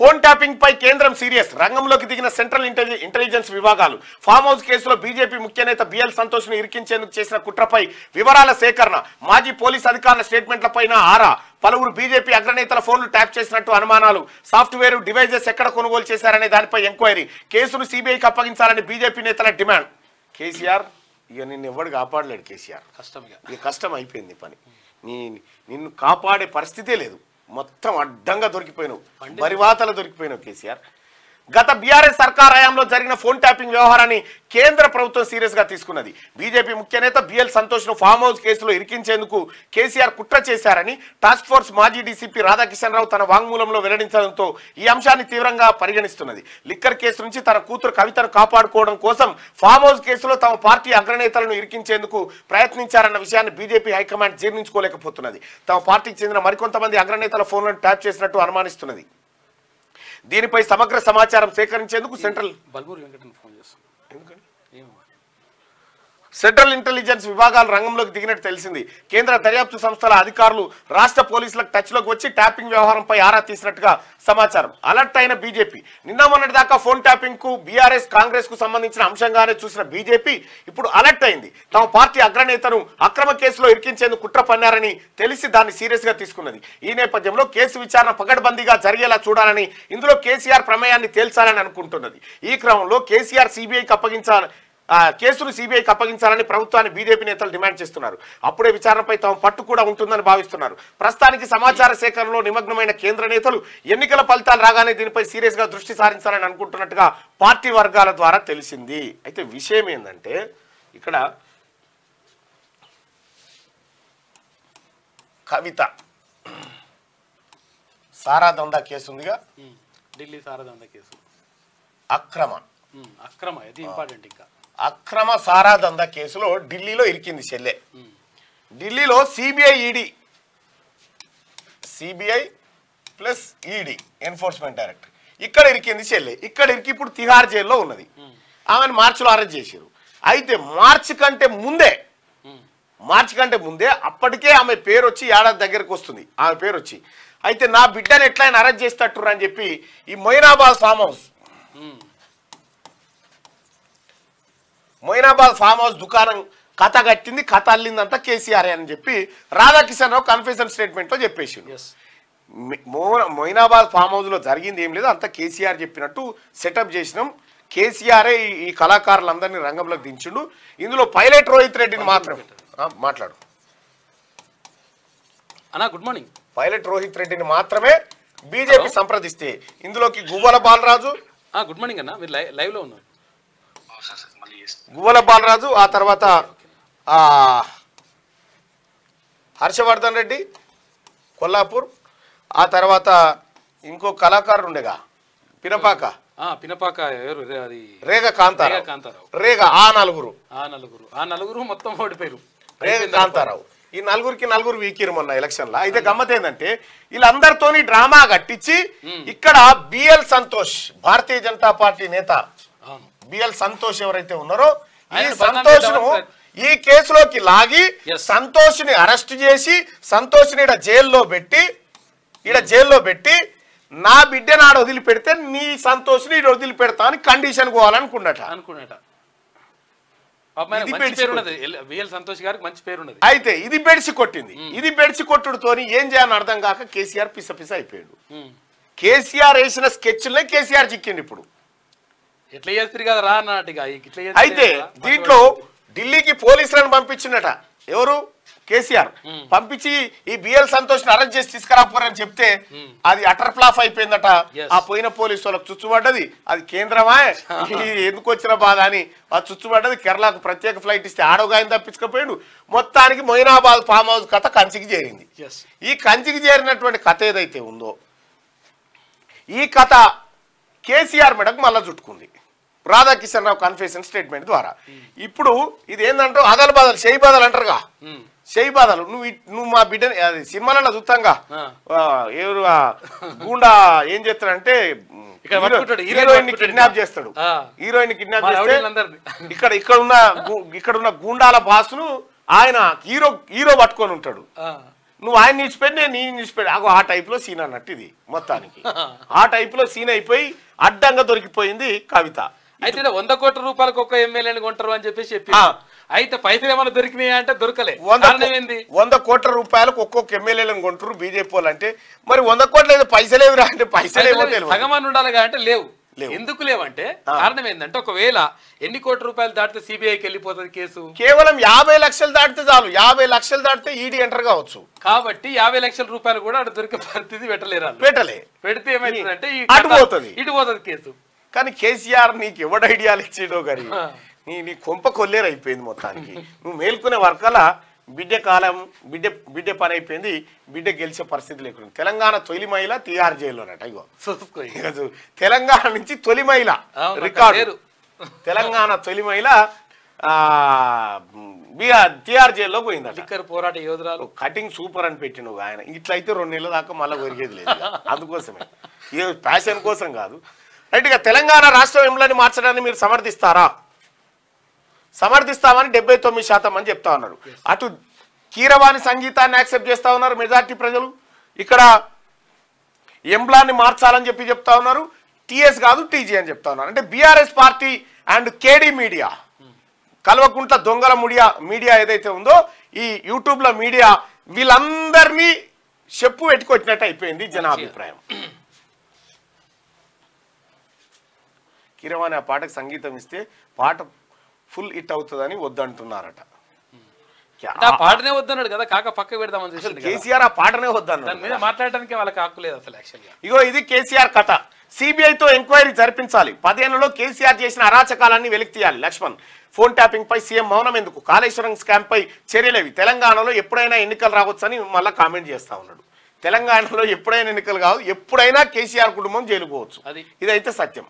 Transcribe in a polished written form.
Phone tapping పై కేంద్రం serious. రంగంలోకి దిగిన సెంట్రల్ ఇంటెలిజెన్స్ విభాగాలు. ఫామ్ హౌస్ కేసులో బీజేపీ ముఖ్య నేత బిఎల్ సంతోష్ ను ఇరికించేందుకు చేసిన కుట్రపై వివరాల సేకరణ. మాజీ పోలీస్ అధికారుల స్టేట్మెంట్లపైన ఆరా. పలువురు బీజేపీ అగ్రనేతల ఫోన్లు ట్యాప్ చేసినట్టు అనుమానాలు. సాఫ్ట్వేర్ డివైజెస్ ఎక్కడ కొనుగోలు చేశారనే దానిపై ఎంక్వైరీ. కేసును సిబిఐకి అప్పగించాలని బీజేపీ నేతల డిమాండ్. కేసీఆర్ ఇక నిన్ను ఎవడు కాపాడలేడు. కేసీఆర్ కష్టం అయిపోయింది పని. నిన్ను కాపాడే పరిస్థితే లేదు. మొత్తం అడ్డంగా దొరికిపోయినావు, బరివాతలు దొరికిపోయినావు కేసీఆర్. గత బీఆర్ఎస్ సర్కార్ హయాంలో జరిగిన ఫోన్ ట్యాపింగ్ వ్యవహారాన్ని కేంద్ర ప్రభుత్వం సీరియస్ గా తీసుకున్నది. బీజేపీ ముఖ్య నేత బిఎల్ సంతోష్ ను ఫామ్ హౌస్ కేసులో ఇరికించేందుకు కేసీఆర్ కుట్ర చేశారని టాస్క్ ఫోర్స్ మాజీ డీసీపీ రాధాకిషన్ రావు తన వాంగ్మూలంలో వెల్లడించడంతో ఈ అంశాన్ని తీవ్రంగా పరిగణిస్తున్నది. లిక్కర్ కేసు నుంచి తన కూతురు కవితను కాపాడుకోవడం కోసం ఫామ్ హౌస్ కేసులో తమ పార్టీ అగ్రనేతలను ఇరికించేందుకు ప్రయత్నించారన్న విషయాన్ని బీజేపీ హైకమాండ్ జీర్ణించుకోలేకపోతున్నది. తమ పార్టీకి చెందిన మరికొంతమంది అగ్రనేతల ఫోన్లను ట్యాప్ చేసినట్టు అనుమానిస్తున్నది. దీనిపై సమగ్ర సమాచారం సేకరించేందుకు సెంట్రల్ ఇంటెలిజెన్స్ విభాగాలు రంగంలోకి దిగినట్టు తెలిసింది. కేంద్ర దర్యాప్తు సంస్థల అధికారులు రాష్ట్ర పోలీసులకు టచ్లోకి వచ్చి ట్యాపింగ్ వ్యవహారంపై ఆరా తీసినట్టుగా సమాచారం. అలర్ట్ అయిన బీజేపీ. నిన్న మొన్నటి దాకా ఫోన్ ట్యాపింగ్ కు బీఆర్ఎస్ కాంగ్రెస్ కు సంబంధించిన అంశంగానే చూసిన బీజేపీ ఇప్పుడు అలర్ట్ అయింది. తమ పార్టీ అగ్రనేతను అక్రమ కేసులో ఇరికించేందుకు కుట్ర పన్నారని తెలిసి దాన్ని సీరియస్ గా తీసుకున్నది. ఈ నేపథ్యంలో కేసు విచారణ పకడ్బందీగా జరిగేలా చూడాలని, ఇందులో కేసీఆర్ ప్రమేయాన్ని తేల్చాలని అనుకుంటున్నది. ఈ క్రమంలో కేసీఆర్ కేసును సిబిఐకి అప్పగించాలని ప్రభుత్వాన్ని బీజేపీ నేతలు డిమాండ్ చేస్తున్నారు. అప్పుడే విచారణపై తమ పట్టు కూడా ఉంటుందని భావిస్తున్నారు. ప్రస్తుతానికి సమాచార సేకరణలో నిమగ్నమైన కేంద్ర నేతలు ఎన్నికల ఫలితాలు రాగానే దీనిపై సీరియస్ గా దృష్టి సారించాలని అనుకుంటున్నట్టుగా పార్టీ వర్గాల ద్వారా తెలిసింది. అయితే విషయం ఏంటంటే ఇక్కడ కవిత సారా దందా కేసు ఉందిగా, ఢిల్లీ సారా దందా కేసు అక్రమ ఇది ఇంపార్టెంట్. ఇంకా అక్రమ సారా దందా కేసులో ఢిల్లీలో ఇరికింది చెల్లె. ఢిల్లీలో CBI plus ED enforcement director ఇక్కడ ఇరికింది చెల్లె. ఇక్కడ ఇరికి ఇప్పుడు తిహార్ జైల్లో ఉన్నది. ఆమెను మార్చిలో అరెస్ట్ చేశారు. అయితే మార్చి కంటే ముందే అప్పటికే ఆమె పేరు వచ్చి ఏడాది దగ్గరకు వస్తుంది. ఆమె పేరు వచ్చి అయితే నా బిడ్డను ఎట్లయినా అరెస్ట్ చేసేటట్టు అని చెప్పి ఈ మొయినాబాద్ ఫామ్ హౌస్ దుకాణం కథ కట్టింది, కథ అల్లిందంతా కేసీఆర్ అని చెప్పి రాధాకిషన్ రావు కన్ఫెషన్ స్టేట్మెంట్ లో చెప్పేసిండు. మొయినాబాద్ ఫామ్ హౌస్ లో జరిగింది ఏం లేదు, అంతా కేసీఆర్ చెప్పినట్టు సెటప్ చేసినాం. కేసీఆరే ఈ కళాకారులందరినీ రంగంలోకి దించిండు. ఇందులో పైలట్ రోహిత్ రెడ్డిని మాత్రమే మాట్లాడు అన్నా. Good morning. పైలట్ రోహిత్ రెడ్డిని మాత్రమే బీజేపీ సంప్రదిస్తే ఇందులోకి గువ్వల బాలరాజు. గుడ్ మార్నింగ్ అన్న, మీరు లైవ్ లో ఉన్నారు. గువ్వల బాలరాజు, ఆ తర్వాత హర్షవర్ధన్ రెడ్డి కొల్లాపూర్, ఆ తర్వాత ఇంకో కళాకారుడు ఉండేగా పినపాక రేగ కాంతారావు. ఆ నలుగురు మొత్తం ఓడిపోయారు. రేగ కాంతారావు ఈ నలుగురు వీకిరు మొన్న ఎలక్షన్ లా. అయితే గమ్మత్ ఏంటంటే వీళ్ళందరితోని డ్రామా కట్టించి ఇక్కడ బిఎల్ సంతోష్ భారతీయ జనతా పార్టీ నేత బిఎల్ సంతోష్ ఎవరైతే ఉన్నారో ఈ సంతోష్ ను ఈ కేసులోకి లాగి సంతోష్ ని అరెస్ట్ చేసి సంతోష్ ని జైల్లో పెట్టి నా బిడ్డ నాడు వదిలిపెడితే నీ సంతోష్ ని వదిలిపెడతా అని కండిషన్ పోవాలనుకున్నట. అయితే ఇది బెడిసి కొట్టింది. ఇది బెడిసి కొట్టుడుతోని ఏం చేయాలని అర్థం కాక కేసీఆర్ పిస అయిపోయాడు. కేసీఆర్ వేసిన స్కెచ్లే కేసీఆర్ చిక్కిండు. ఇప్పుడు ఎట్లా చేస్తారు కదా రా అన్నట్టుగా. అయితే దీంట్లో ఢిల్లీకి పోలీసులను పంపించిందట ఎవరు, కేసీఆర్. పంపించి ఈ బిఎల్ సంతోష్ ని అరెస్ట్ చేసి తీసుకురాపోరని చెప్తే అది అటర్ ఫ్లాప్ అయిపోయిందట. ఆ పోయిన పోలీసు వాళ్ళకి చుచ్చుబడ్డది. అది కేంద్రమా ఎందుకు వచ్చిన బాధ అని అది చుచ్చుబడ్డది. కేరళకు ప్రత్యేక ఫ్లైట్ ఇస్తే ఆడోగాయని తప్పించుకపోయాడు. మొత్తానికి మొయినాబాద్ ఫామ్ హౌస్ కథ కంచికి చేరింది. ఈ కంచికి చేరినటువంటి కథ ఏదైతే ఉందో ఈ కథ కేసీఆర్ మెడకు మళ్ళా చుట్టుకుంది రాధాకిషన్ రావు కన్ఫెషన్ స్టేట్మెంట్ ద్వారా. ఇప్పుడు ఇది ఏంటంటే అదలు బదలు చేయి బదలు అంటారుగా, చేయి బదలు. నువ్వు మా బిడ్డని అది సినిమాలలో చూస్తాంగా ఎవరు గూండా ఏం చేస్తాడంటే హీరోయిన్ ని కిడ్నాప్ చేస్తాడు. హీరోయిన్ ని కిడ్నాప్ చేస్తే ఇక్కడ ఉన్న గూండాల బాసును ఆయన హీరో పట్టుకొని ఉంటాడు. నువ్వు ఆయన నిలిచిపెట్టి నేను నీ నిలిచిపెట్టి ఆ టైప్లో సీన్ అన్నట్టు ఇది మొత్తానికి ఆ టైప్లో సీన్ అయిపోయి అడ్డంగా దొరికిపోయింది కవిత. అయితే 100 కోట్ల రూపాయలకు ఒక్క ఎమ్మెల్యేని కొంటారు అని చెప్పేసి చెప్పి అయితే పైసలు ఏమైనా దొరికినాయా అంటే దొరకలే. 100 కోట్ల రూపాయలకు ఒక్కొక్క ఎమ్మెల్యేలను కొంటారు బీజేపీ వాళ్ళు అంటే మరి 100 కోట్లు ఏదో పైసలేవురా అంటే పైసలేమో సగమని ఉండాలిగా అంటే లేవు. ఎందుకు లేవంటే కారణం ఏంటంటే ఒకవేళ ఎన్ని కోట్ల రూపాయలు దాటితే సిబిఐకి వెళ్ళిపోతుంది కేసు. కేవలం 50 లక్షలు దాటితే చాలు. 50 లక్షలు దాటితే ఈడీ ఎంటర్ కావచ్చు. కాబట్టి 50 లక్షల రూపాయలు కూడా అటు దొరికే పరిస్థితి పెట్టలేరు. పెడితే ఏమైతుందంటే ఇటు పోతుంది కేసు. కానీ కేసీఆర్ నీకు ఎవడు ఐడియాలు ఇచ్చేటో గారి నీ కొంప కొల్లేరు అయిపోయింది మొత్తానికి. నువ్వు మేల్కొనే వర్కాల బిడ్డ కాలం బిడ్డ పని అయిపోయింది. బిడ్డ గెలిచే పరిస్థితి లేకుండా తెలంగాణ తొలి మహిళ తిహార్ జైల్లోనట. ఇగో తెలంగాణ నుంచి తొలి మహిళ రికార్డు. తెలంగాణ తొలి మహిళ తిహార్ జైల్లో పోయిందట. పోరాట యోధురాలు కటింగ్ సూపర్ అని పెట్టిన ఆయన. ఇట్లయితే 2 నెలల దాకా మళ్ళీ ఒరిగేది లేదు. అందుకోసమే ఏ ప్యాషన్ కోసం కాదు. రైట్గా తెలంగాణ రాష్ట్రం ఎంలని మార్చడాన్ని మీరు సమర్థిస్తారా? సమర్థిస్తామని 79% అని చెప్తా ఉన్నారు. అటు కీరవాణి సంగీతాన్ని యాక్సెప్ట్ చేస్తా ఉన్నారు మెజార్టీ ప్రజలు. ఇక్కడ ఎంబ్లాన్ని మార్చాలని చెప్పి చెప్తా ఉన్నారు. టీఎస్ కాదు టీజీ అని చెప్తా ఉన్నారు. అంటే BRS party and KD media Kalvakuntla దొంగల మీడియా ఏదైతే ఉందో ఈ యూట్యూబ్లో మీడియా వీళ్ళందరినీ చెప్పు పెట్టుకొచ్చినట్టు అయిపోయింది జనాభిప్రాయం. కీరవాణి ఆ పాటకు సంగీతం ఇస్తే పాట ఫుల్ హిట్ అవుతుందని వద్దంటున్నారట. పాటనే వద్దన్నాడు కదా కాక పక్క పెడదామని కేసీఆర్ ఆ పాటనే వద్దన్నాడు. మాట్లాడడానికి వాళ్ళకి హక్కు లేదు అసలు. యాక్చువల్గా ఇగో ఇది కేసీఆర్ కథ. సిబిఐతో ఎంక్వైరీ జరిపించాలి. 10 ఏళ్లలో కేసీఆర్ చేసిన అరాచకాలన్నీ వెలికి తీయాలి. లక్ష్మణ్ ఫోన్ ట్యాపింగ్ పై సీఎం మౌనం ఎందుకు? కాళేశ్వరం స్కామ్ పై చర్యలేవి? తెలంగాణలో ఎప్పుడైనా ఎన్నికలు రావచ్చని మళ్ళీ కామెంట్ చేస్తా ఉన్నాడు. తెలంగాణలో ఎప్పుడైనా ఎన్నికలు కావు, ఎప్పుడైనా కేసీఆర్ కుటుంబం జైలుకోవచ్చు. ఇదైతే సత్యం.